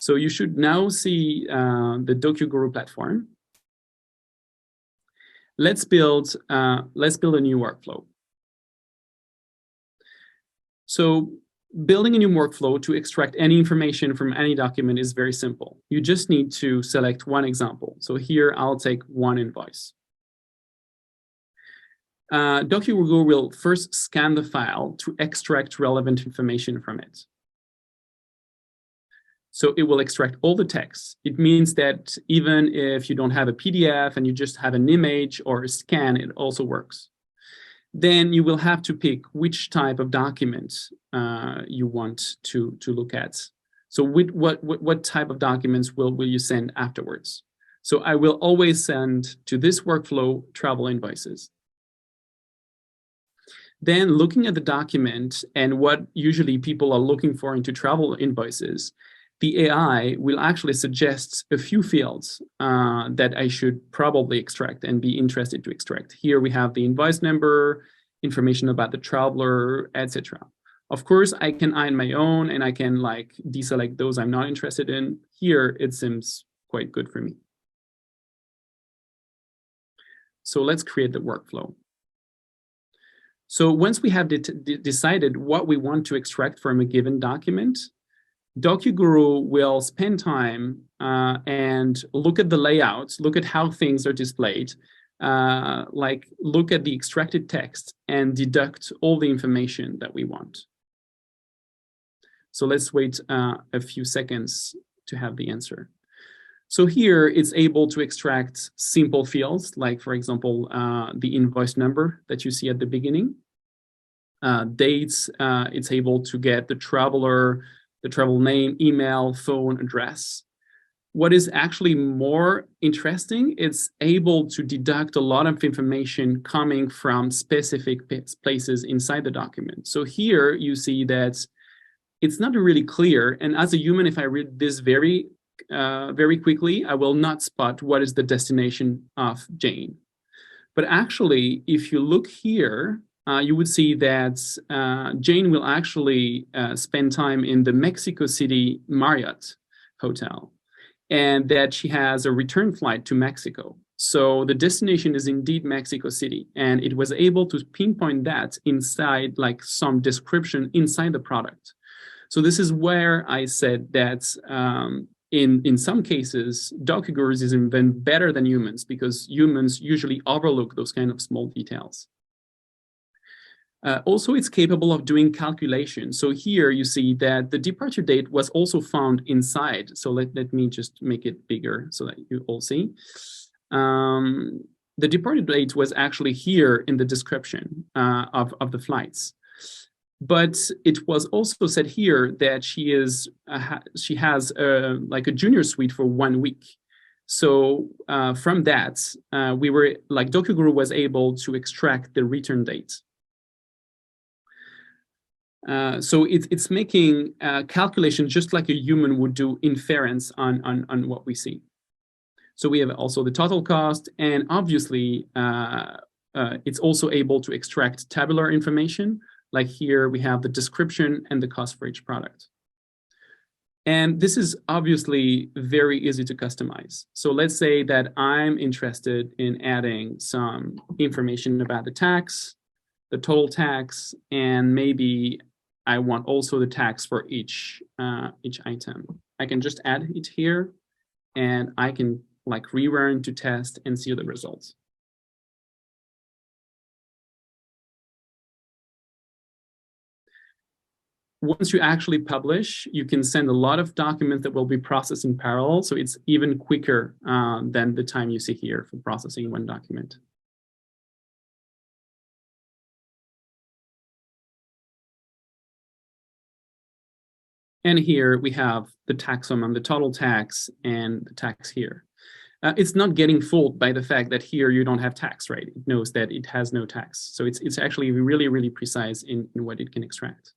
So you should now see the Docuguru platform. Let's build a new workflow. So building a new workflow to extract any information from any document is very simple. You just need to select one example. So here I'll take one invoice. Docuguru will first scan the file to extract relevant information from it. So it will extract all the text. It means that even if you don't have a PDF and you just have an image or a scan, it also works. Then you will have to pick which type of document you want to look at. So what type of documents will you send afterwards? So I will always send to this workflow travel invoices. Then looking at the document and what usually people are looking for into travel invoices, the AI will actually suggest a few fields that I should probably extract and be interested to extract. Here we have the invoice number, information about the traveler, etc. Of course, I can add my own and I can like deselect those I'm not interested in. Here, it seems quite good for me. So let's create the workflow. So once we have decided what we want to extract from a given document, Docuguru will spend time and look at the layouts, look at how things are displayed, like look at the extracted text and deduct all the information that we want. So let's wait a few seconds to have the answer. So here it's able to extract simple fields, like for example, the invoice number that you see at the beginning. Dates, it's able to get the traveler, the travel name, email, phone, address. What is actually more interesting, it's able to deduct a lot of information coming from specific places inside the document. So here you see that it's not really clear. And as a human, if I read this very quickly, I will not spot what is the destination of Jane. But actually, if you look here, you would see that Jane will actually spend time in the Mexico City Marriott Hotel, and that she has a return flight to Mexico. So the destination is indeed Mexico City, and it was able to pinpoint that inside like some description inside the product. So this is where I said that in some cases, Docuguru is even better than humans because humans usually overlook those kind of small details. Also, it's capable of doing calculations. So here you see that the departure date was also found inside. So let me just make it bigger so that you all see. The departure date was actually here in the description of the flights. But it was also said here that she has like a junior suite for 1 week. So from that, we were like Docuguru was able to extract the return date. So it's making calculations just like a human would do inference on what we see. So we have also the total cost, and obviously it's also able to extract tabular information. Like here we have the description and the cost for each product. And this is obviously very easy to customize. So let's say that I'm interested in adding some information about the tax, the total tax, and maybe I want also the tax for each item. I can just add it here, and I can like rerun to test and see the results. Once you actually publish, you can send a lot of documents that will be processed in parallel. So it's even quicker than the time you see here for processing one document. And here we have the tax sum and the total tax and the tax here. It's not getting fooled by the fact that here you don't have tax, right? It knows that it has no tax. So it's actually really, really precise in what it can extract.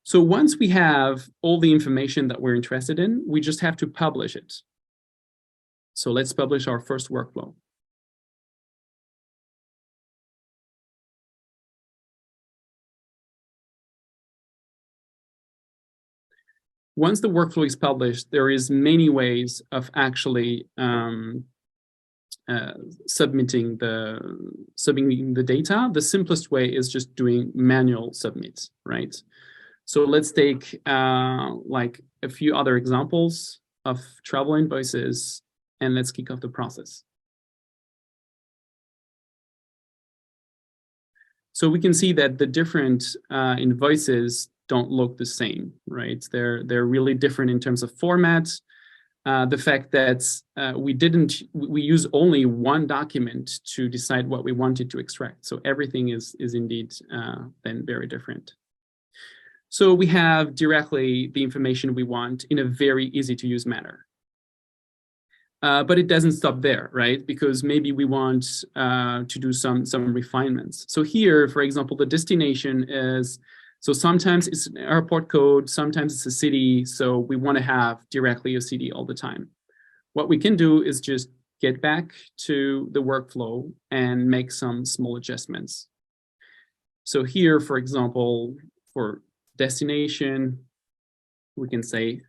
So once we have all the information that we're interested in, we just have to publish it. So let's publish our first workflow. Once the workflow is published, there is many ways of actually submitting the data. The simplest way is just doing manual submits, right? So let's take like a few other examples of travel invoices, and let's kick off the process. So we can see that the different invoices don't look the same, right? They're really different in terms of format. The fact that we use only one document to decide what we wanted to extract. So everything is indeed then very different. So we have directly the information we want in a very easy to use manner. But it doesn't stop there, right? Because maybe we want to do some refinements. So here, for example, the destination is, so sometimes it's an airport code, sometimes it's a city. So we want to have directly a city all the time. What we can do is just get back to the workflow and make some small adjustments. So here, for example, for destination, we can say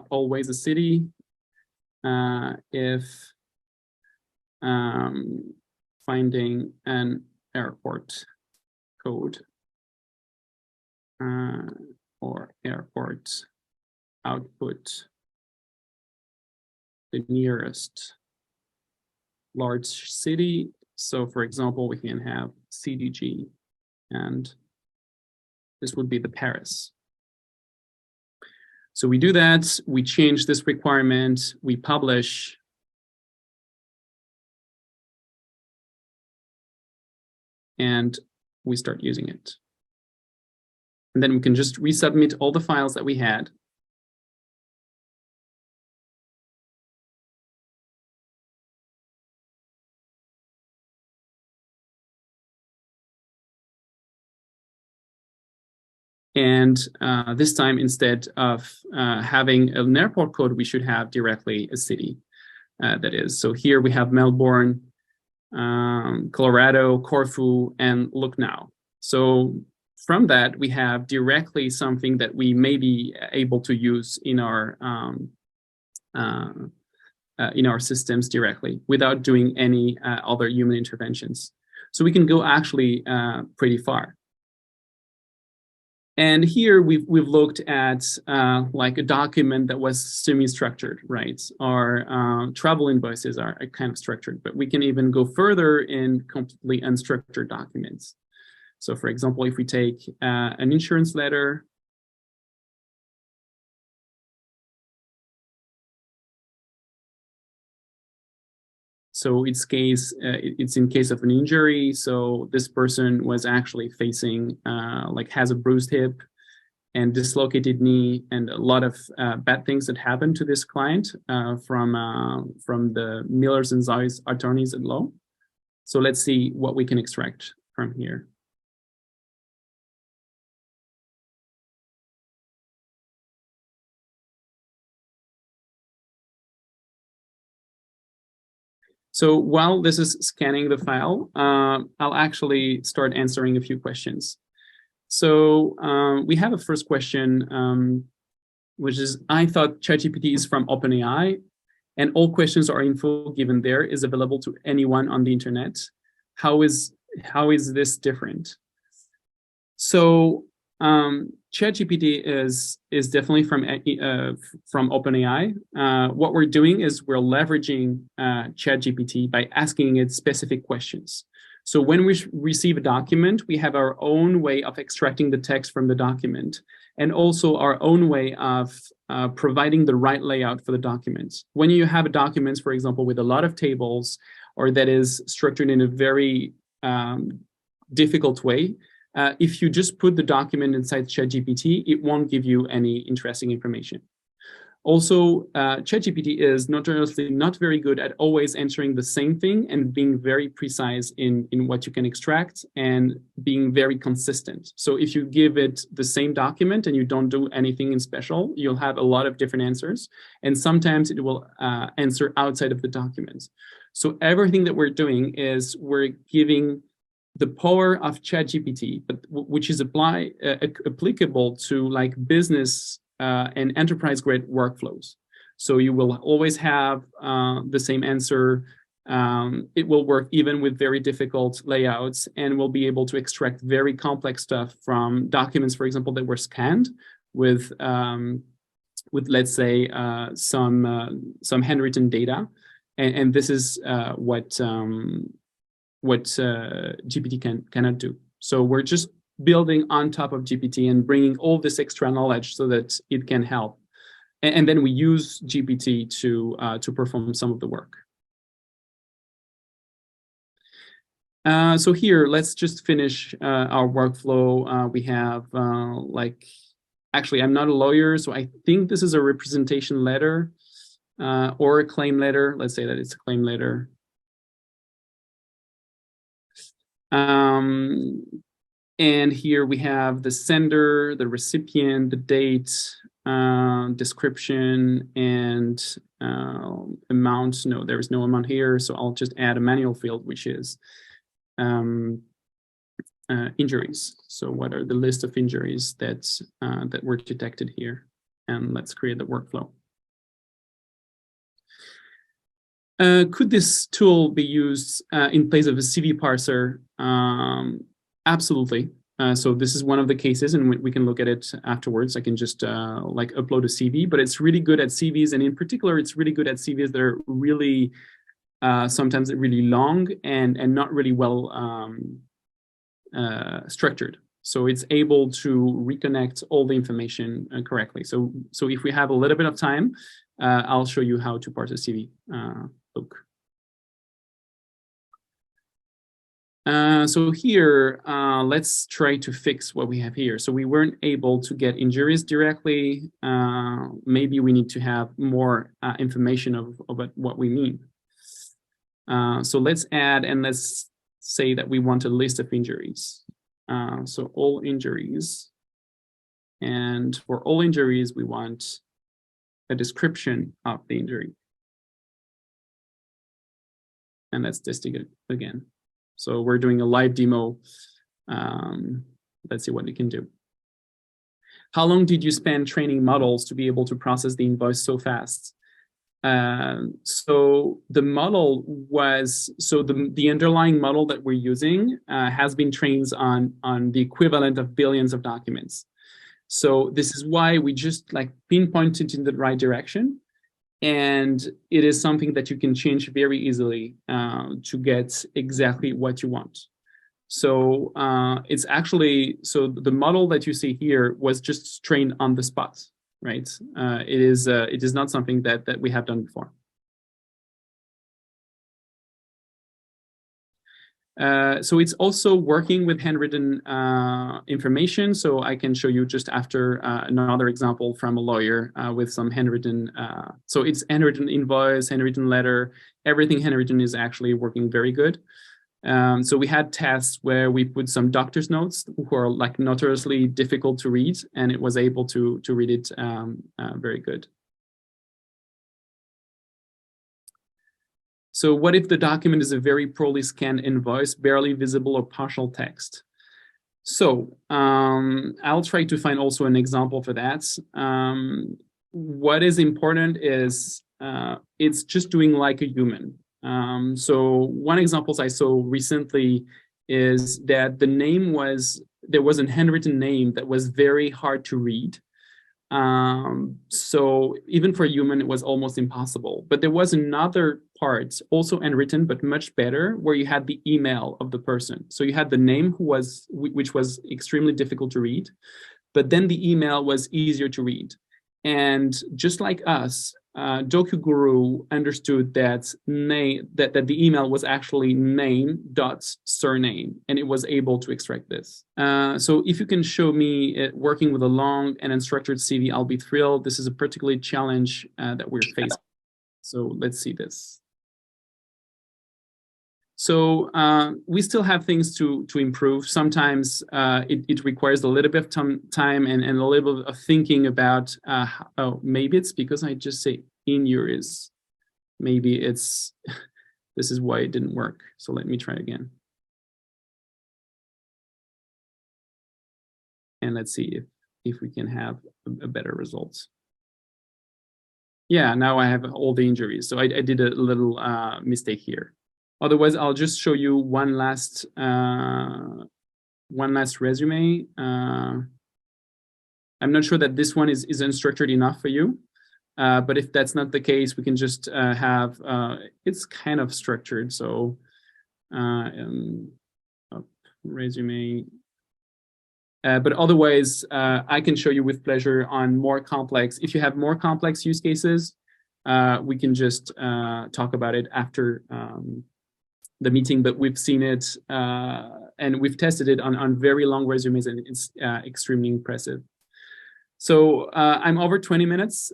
always a city. If finding an airport code or airport output the nearest large city. So for example, we can have CDG, and this would be the Paris. So we do that, we change this requirement, we publish. And we start using it. And then we can just resubmit all the files that we had. And this time, instead of having an airport code, we should have directly a city, that is. So here we have Melbourne, Colorado, Corfu, and Lucknow. So from that, we have directly something that we may be able to use in our systems directly without doing any other human interventions. So we can go actually pretty far. And here we've looked at like a document that was semi-structured, right? Our travel invoices are kind of structured, but we can even go further in completely unstructured documents. So for example, if we take an insurance letter, so it's in case of an injury. So this person was actually facing, like has a bruised hip and dislocated knee, and a lot of bad things that happened to this client from the Millers and Zeiss attorneys at law. So let's see what we can extract from here. So while this is scanning the file, I'll actually start answering a few questions. So we have a first question, which is, I thought ChatGPT is from OpenAI, and all questions or info given there is available to anyone on the internet. How is this different? So ChatGPT is definitely from OpenAI. What we're doing is we're leveraging ChatGPT by asking it specific questions. So when we receive a document, we have our own way of extracting the text from the document, and also our own way of providing the right layout for the documents. When you have a document, for example, with a lot of tables, or that is structured in a very difficult way, if you just put the document inside ChatGPT, it won't give you any interesting information. Also, ChatGPT is notoriously not very good at always answering the same thing and being very precise in what you can extract and being very consistent. So if you give it the same document and you don't do anything in special, you'll have a lot of different answers. And sometimes it will answer outside of the document. So everything that we're doing is we're giving the power of ChatGPT, but which is applicable to like business and enterprise-grade workflows. So you will always have the same answer. It will work even with very difficult layouts, and we'll be able to extract very complex stuff from documents, for example, that were scanned with let's say some handwritten data, and this is what GPT cannot do. So we're just building on top of GPT and bringing all this extra knowledge so that it can help, and then we use GPT to perform some of the work. So here, let's just finish our workflow. We have actually, I'm not a lawyer, so I think this is a representation letter or a claim letter. Let's say that it's a claim letter. And here we have the sender, the recipient, the date, description, and amount. No, there is no amount here, so I'll just add a manual field, which is injuries. So what are the list of injuries that were detected here? And let's create the workflow. Could this tool be used in place of a CV parser? Absolutely. So this is one of the cases, and we can look at it afterwards. I can just upload a CV, but it's really good at CVs, and in particular, it's really good at CVs that are really sometimes really long and not really well structured. So it's able to reconnect all the information correctly. So if we have a little bit of time, I'll show you how to parse a CV. Look. So here, let's try to fix what we have here. So we weren't able to get injuries directly. Maybe we need to have more information of what we mean. So let's add, and let's say that we want a list of injuries. So all injuries. And for all injuries, we want a description of the injury. And let's test it again. So we're doing a live demo. Let's see what it can do. How long did you spend training models to be able to process the invoice so fast? So the model was, so the underlying model that we're using has been trained on the equivalent of billions of documents. So this is why we just pinpointed in the right direction. And it is something that you can change very easily to get exactly what you want. So it's actually, so the model that you see here was just trained on the spot, right? It is not something that we have done before. So it's also working with handwritten information. So I can show you just after another example from a lawyer with some handwritten. So it's handwritten invoice, handwritten letter, everything handwritten is actually working very good. So we had tests where we put some doctor's notes who are notoriously difficult to read, and it was able to read it very good. So what if the document is a very poorly scanned invoice, barely visible or partial text? So I'll try to find also an example for that. What is important is it's just doing like a human. So one example I saw recently is that the name there was a handwritten name that was very hard to read. So even for a human, it was almost impossible. But there was another part, also handwritten, but much better, where you had the email of the person. So you had the name which was extremely difficult to read, but then the email was easier to read. And just like us, Docuguru understood that the email was actually name.surname, and it was able to extract this. So if you can show me it working with a long and unstructured CV, I'll be thrilled. This is a particular challenge that we're facing. So let's see this. So we still have things to improve. Sometimes it requires a little bit of time and a little bit of thinking about, oh, maybe it's because I just say injuries. Maybe it's, this is why it didn't work. So let me try again. And let's see if if we can have a better results. Yeah, now I have all the injuries. So I did a little mistake here. Otherwise, I'll just show you one last resume. I'm not sure that this one is unstructured enough for you. But if that's not the case, we can just have, it's kind of structured. So resume. But otherwise, I can show you with pleasure on more complex. If you have more complex use cases, we can just talk about it after the meeting. But we've seen it and we've tested it on very long resumes, and it's extremely impressive. So I'm over 20 minutes,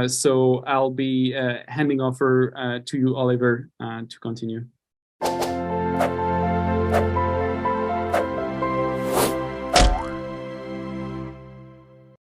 so I'll be handing over to you, Oliver, to continue.